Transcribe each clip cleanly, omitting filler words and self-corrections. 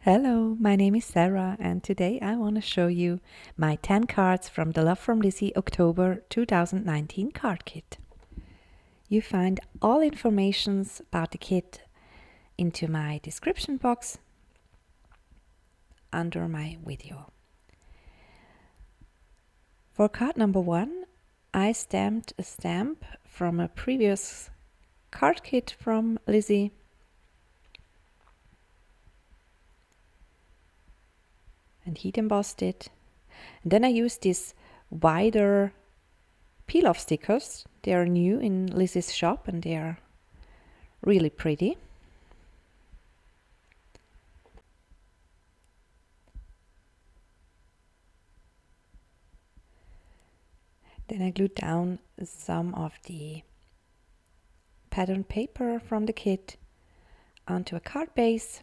Hello, my name is Sarah and today I want to show you my 10 cards from the Love from Lizis October 2019 card kit. You find all informations about the kit into my description box under my video. For card number 1, I stamped a stamp from a previous card kit from Lizi. And heat embossed it. And then I used these wider peel-off stickers. They are new in Liz's shop and they are really pretty. Then I glued down some of the pattern paper from the kit onto a card base.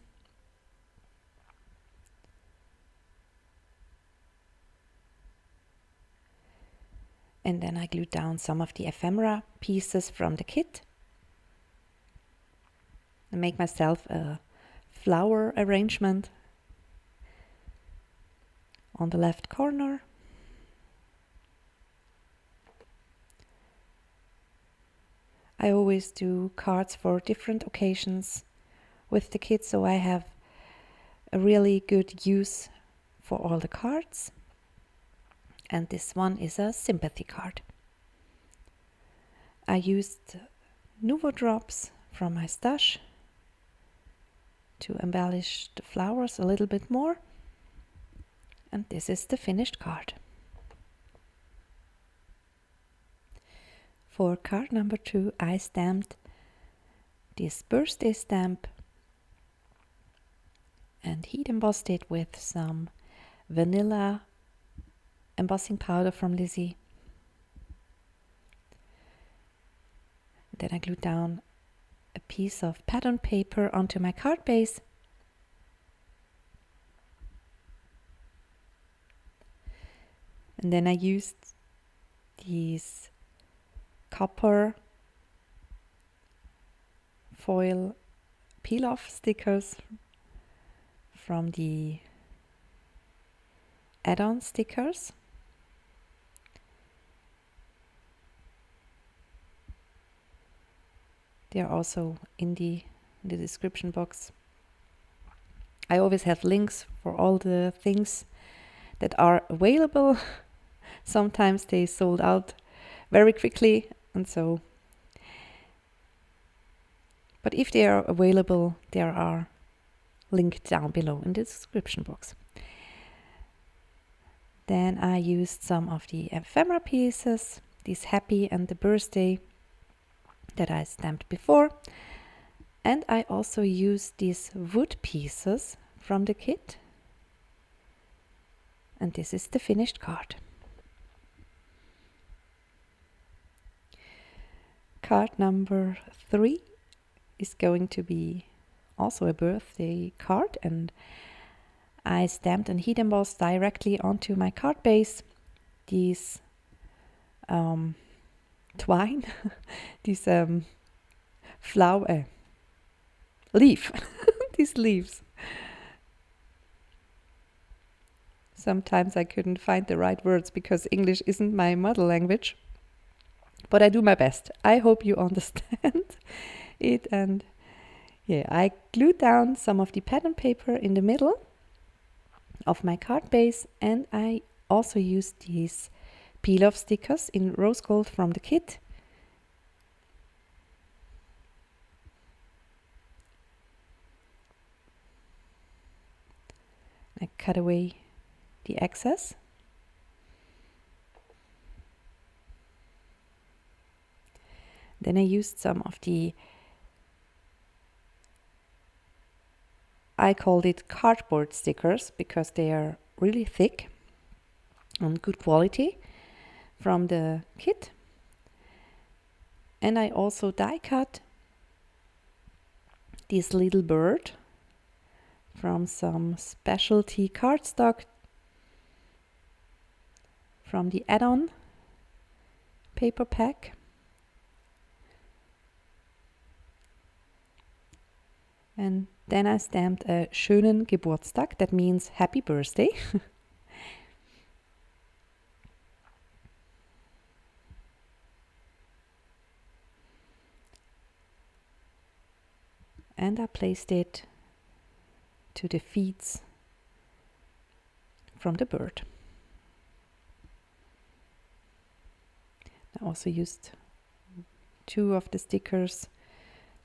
And then I glued down some of the ephemera pieces from the kit. I make myself a flower arrangement on the left corner. I always do cards for different occasions with the kit, so I have a really good use for all the cards. And this one is a sympathy card. I used Nuvo drops from my stash to embellish the flowers a little bit more. And this is the finished card. For card number 2, I stamped this birthday stamp and heat embossed it with some vanilla embossing powder from Lizi. Then I glued down a piece of pattern paper onto my card base. And then I used these copper foil peel-off stickers from the add-on stickers. They are also in the description box. I always have links for all the things that are available. Sometimes they sold out very quickly, and so. But if they are available, there are linked down below in the description box. Then I used some of the ephemera pieces, this happy and the birthday that I stamped before. And I also used these wood pieces from the kit. And this is the finished card. Card number 3 is going to be also a birthday card, and I stamped and heat embossed directly onto my card base these twine, these flower leaf, these leaves. Sometimes I couldn't find the right words because English isn't my mother language, but I do my best. I hope you understand it. And yeah, I glued down some of the pattern paper in the middle of my card base, and I also used these peel-off stickers in rose gold from the kit. I cut away the excess. Then I used some of the, I called it cardboard stickers because they are really thick and good quality from the kit. And I also die cut this little bird from some specialty cardstock from the add-on paper pack. And Then I stamped a schönen Geburtstag, that means happy birthday. And I placed it to the feet from the bird. I also used 2 of the stickers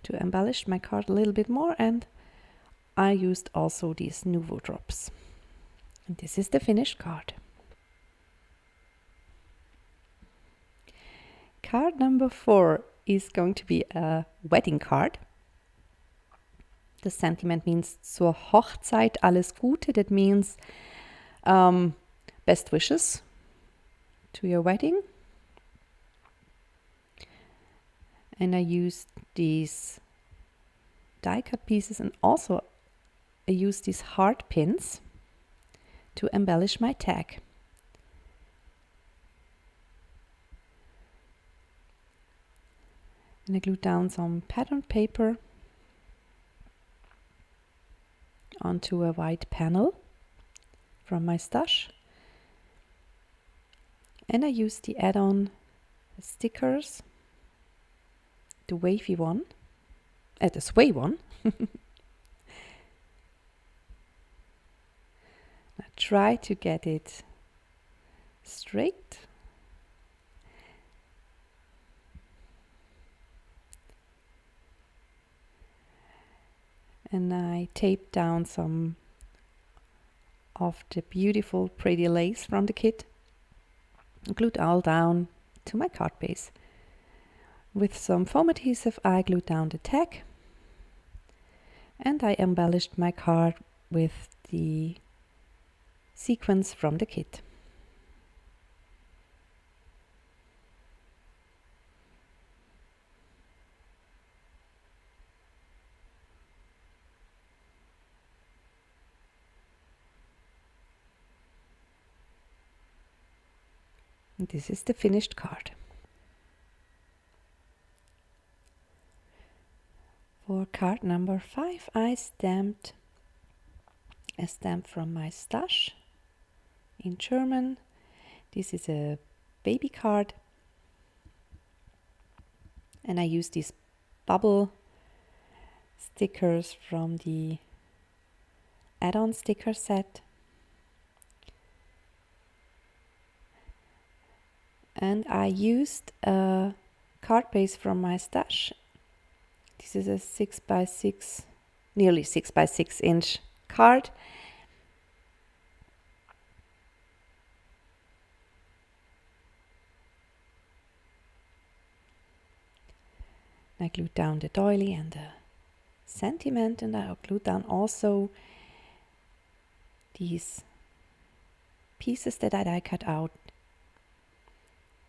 to embellish my card a little bit more, and I used also these Nuvo drops. And this is the finished card. Card number 4 is going to be a wedding card. The sentiment means zur Hochzeit alles Gute. That means best wishes to your wedding. And I used these die cut pieces, and also I used these heart pins to embellish my tag. And I glued down some pattern paper onto a white panel from my stash. And I used the add-on stickers, the wavy one, the sway one. I try to get it straight. And I taped down some of the beautiful pretty lace from the kit, glued all down to my card base. With some foam adhesive I glued down the tag, and I embellished my card with the sequins from the kit. And this is the finished card. For card number 5, I stamped a stamp from my stash in German. This is a baby card, and I used these bubble stickers from the add-on sticker set. And I used a card base from my stash. This is a 6 by 6, nearly 6 by 6 inch card. I glued down the doily and the sentiment, and I glued down also these pieces that I die cut out.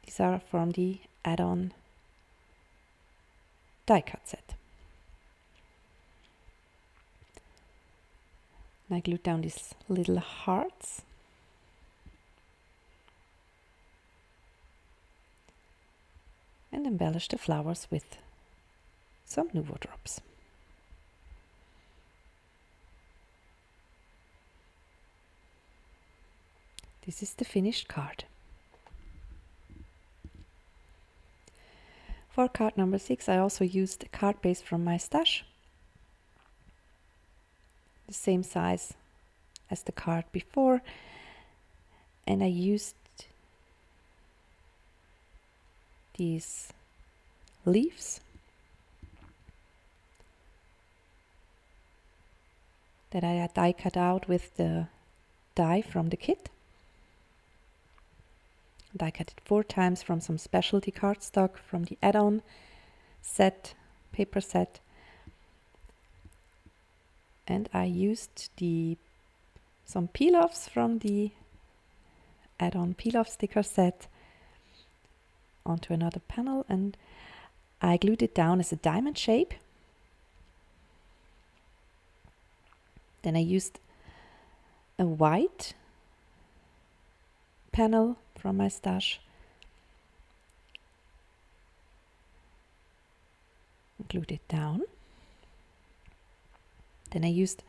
These are from the add-on die cut set. And I glued down these little hearts. And embellished the flowers with some Nuvo drops. This is the finished card. For card number 6, I also used a card base from my stash, the same size as the card before, and I used these leaves that I had die cut out with the die from the kit. Die cut it 4 times from some specialty cardstock from the add-on set, paper set. And I used some peel-offs from the add-on peel-off sticker set onto another panel, and I glued it down as a diamond shape. Then I used a white panel from my stash, glued it down, Then I used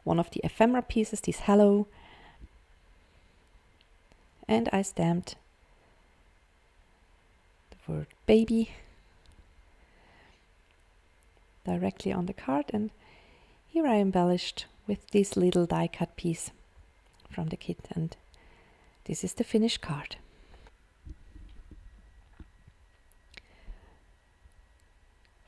one of the ephemera pieces, this hello, and I stamped the word baby directly on the card, and here I embellished with this little die cut piece from the kit, and this is the finished card.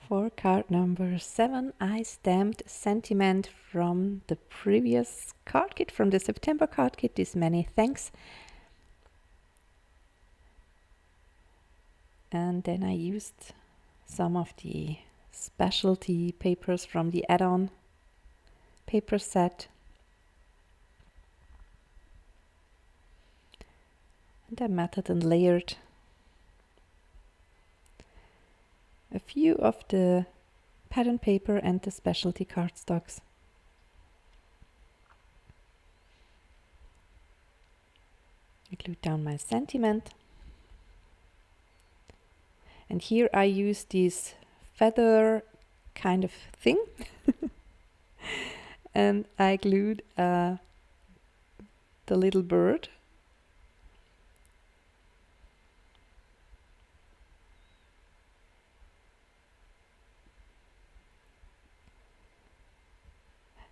For card number 7, I stamped sentiment from the previous card kit, from the September card kit, this many thanks. And then I used some of the specialty papers from the add-on paper set. And I matted and layered a few of the pattern paper and the specialty cardstocks. I glued down my sentiment. And here I use this feather kind of thing. And I glued the little bird.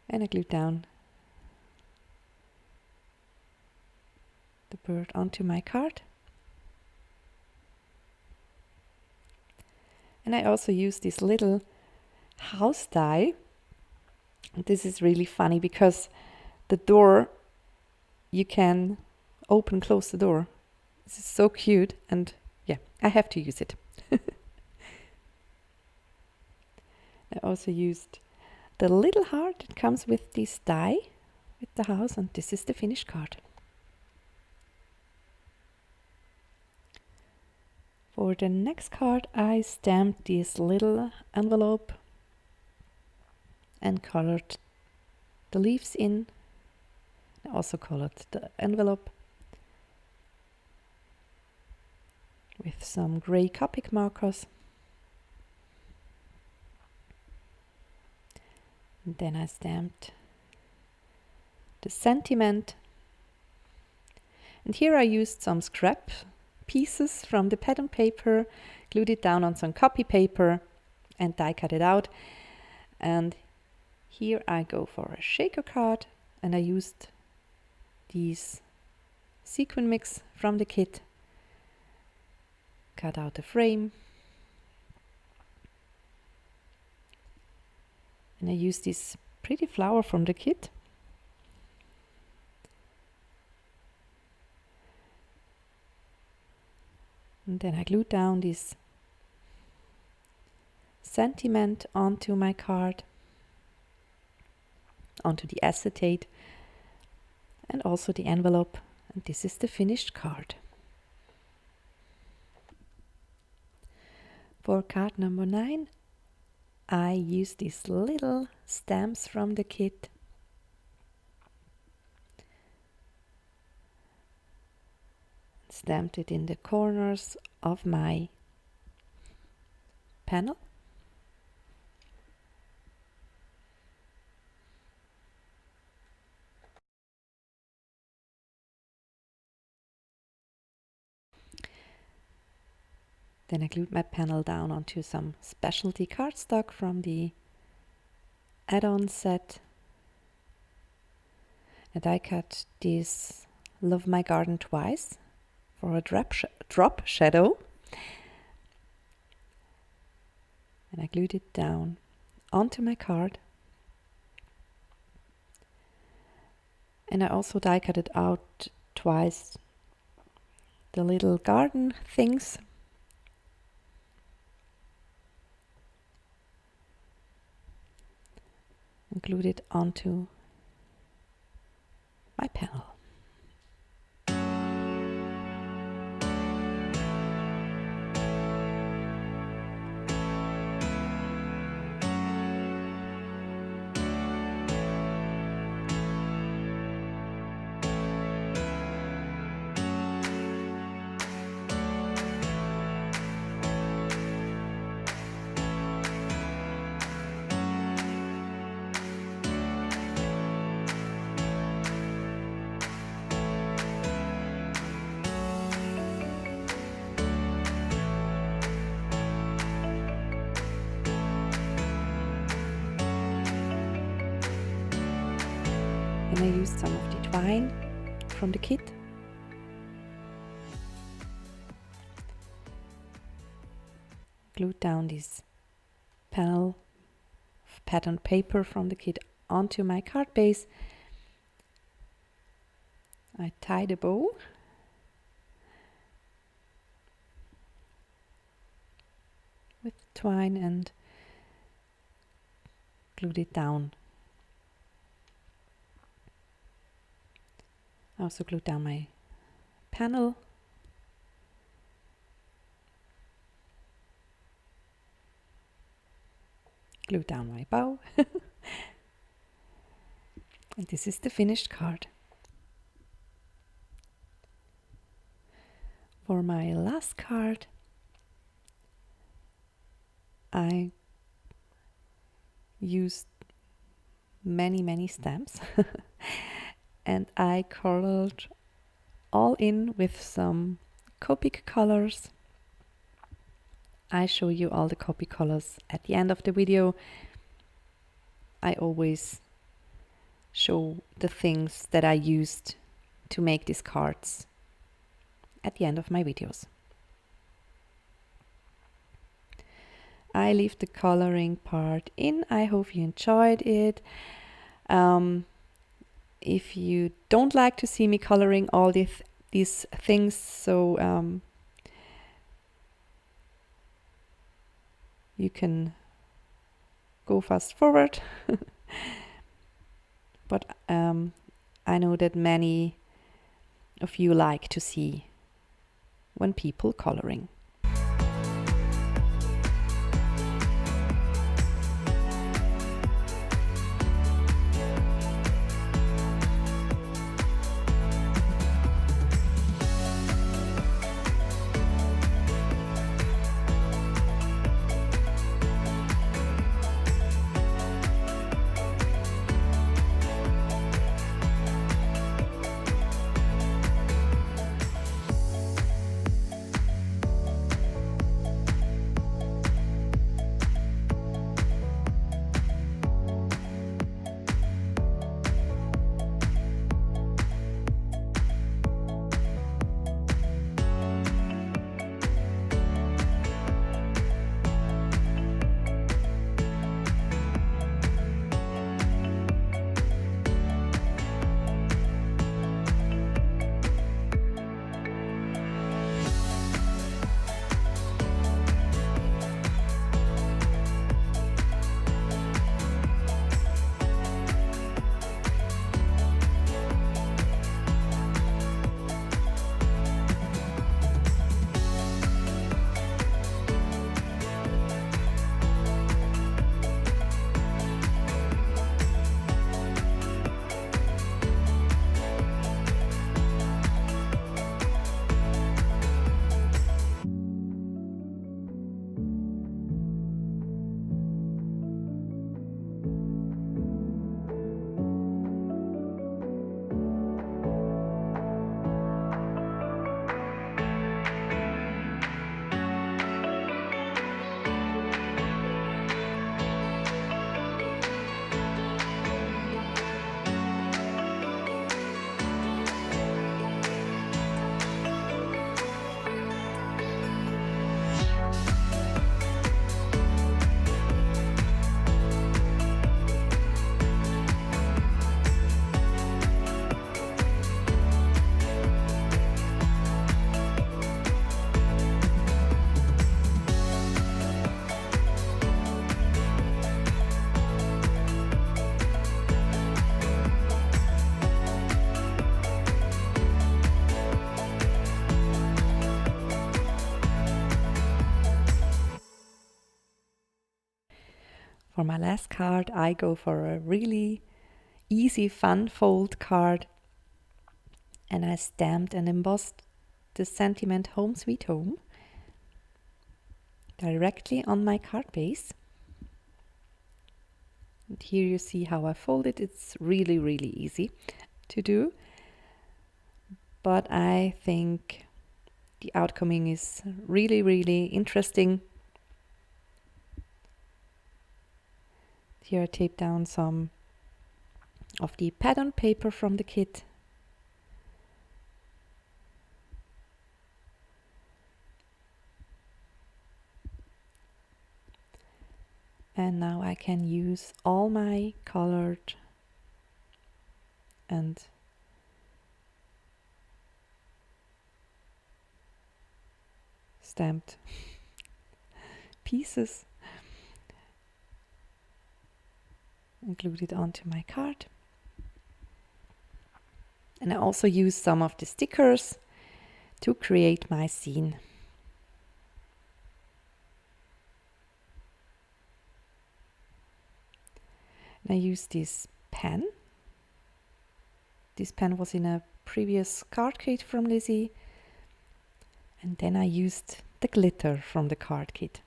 And I glued down the bird onto my card. And I also use this little house die. And this is really funny because the door, you can open and close the door. This is so cute, and yeah, I have to use it. I also used the little heart that comes with this die, with the house, and this is the finished card. For the next card, I stamped this little envelope and colored the leaves in. I also colored the envelope with some gray Copic markers. And then I stamped the sentiment. And here I used some scrap pieces from the pattern paper, glued it down on some copy paper and die cut it out. And here I go for a shaker card, and I used these sequin mix from the kit, cut out the frame, and I used this pretty flower from the kit. And then I glued down this sentiment onto my card, onto the acetate, and also the envelope. And this is the finished card. For card number 9, I used these little stamps from the kit. Stamped it in the corners of my panel. Then I glued my panel down onto some specialty cardstock from the add-on set. And I cut this Love My Garden Twice for a drop shadow. And I glued it down onto my card. And I also die cut it out twice, the little garden things. And glued it onto my panel. used some of the twine from the kit. Glued down this panel of patterned paper from the kit onto my card base. I tied a bow. With twine and glued it down. I also glued down my panel. Glued down my bow. And this is the finished card. For my last card, I used many stamps and I colored all in with some Copic colors. I show you all the Copic colors at the end of the video. I always show the things that I used to make these cards at the end of my videos. I leave the coloring part in. I hope you enjoyed it. If you don't like to see me coloring all these things, so you can go fast forward. But I know that many of you like to see when people coloring. For my last card, I go for a really easy, fun fold card. And I stamped and embossed the sentiment Home Sweet Home directly on my card base. And here you see how I fold it. It's really easy to do. But I think the outcoming is really interesting. Here I taped down some of the pattern paper from the kit. And now I can use all my colored and stamped pieces and glued it onto my card. And I also use some of the stickers to create my scene. And I use this pen. This pen was in a previous card kit from Lizi. And then I used the glitter from the card kit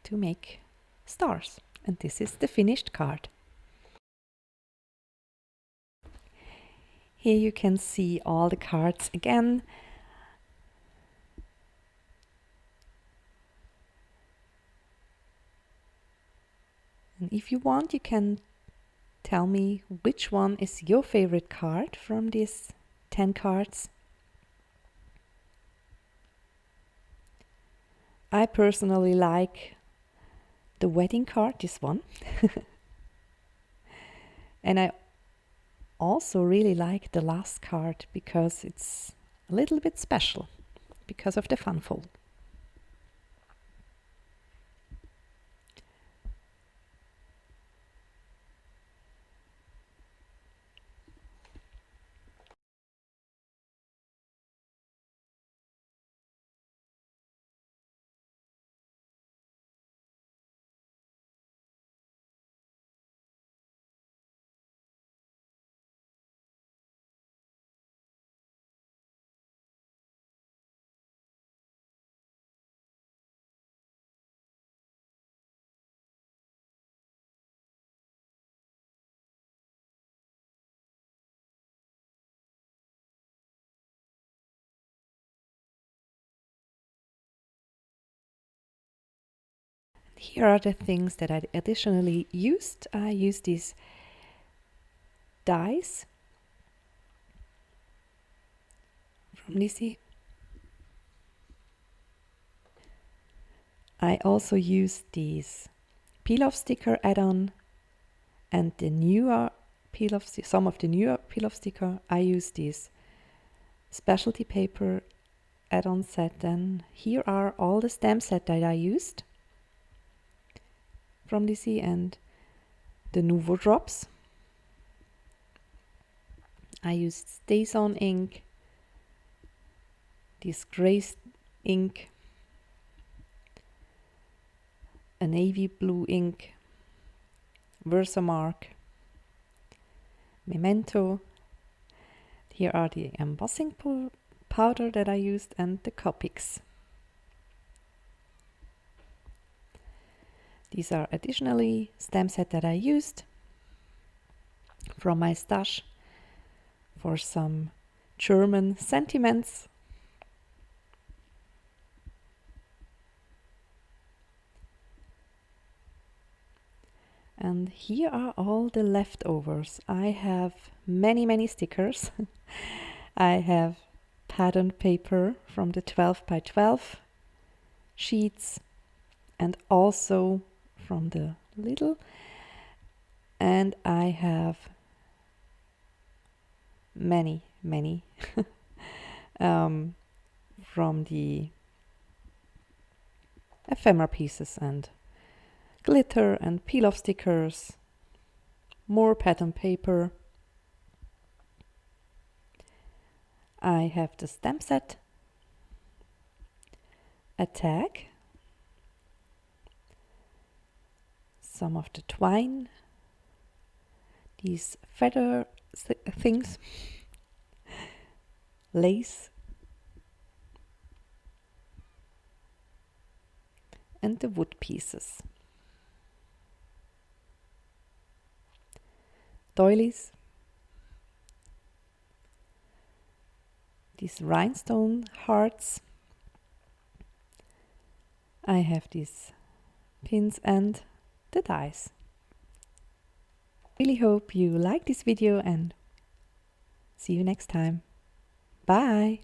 to make stars. And this is the finished card. Here you can see all the cards again. And if you want, you can tell me which one is your favorite card from these 10 cards. I personally like the wedding card, this one. And I also really like the last card because it's a little bit special because of the fun fold. Here are the things that I additionally used. I used these dies from Lizi. I also used these peel-off sticker add-on and the newer peel-off, some of the newer peel-off sticker. I used this specialty paper add-on set. And here are all the stamp set that I used from Lizi and the Nouveau drops. I used StazOn ink, this gray ink, a navy blue ink, Versamark, Memento. Here are the embossing powder that I used and the Copics. These are additionally stamp set that I used from my stash for some German sentiments. And here are all the leftovers. I have many stickers. I have patterned paper from the 12 by 12 sheets and also from the little. And I have many from the ephemera pieces and glitter and peel-off stickers, more pattern paper. I have the stamp set, a tag, some of the twine, these feather things, lace, and the wood pieces. Doilies, these rhinestone hearts. I have these pins and the dies. Really hope you like this video and see you next time. Bye!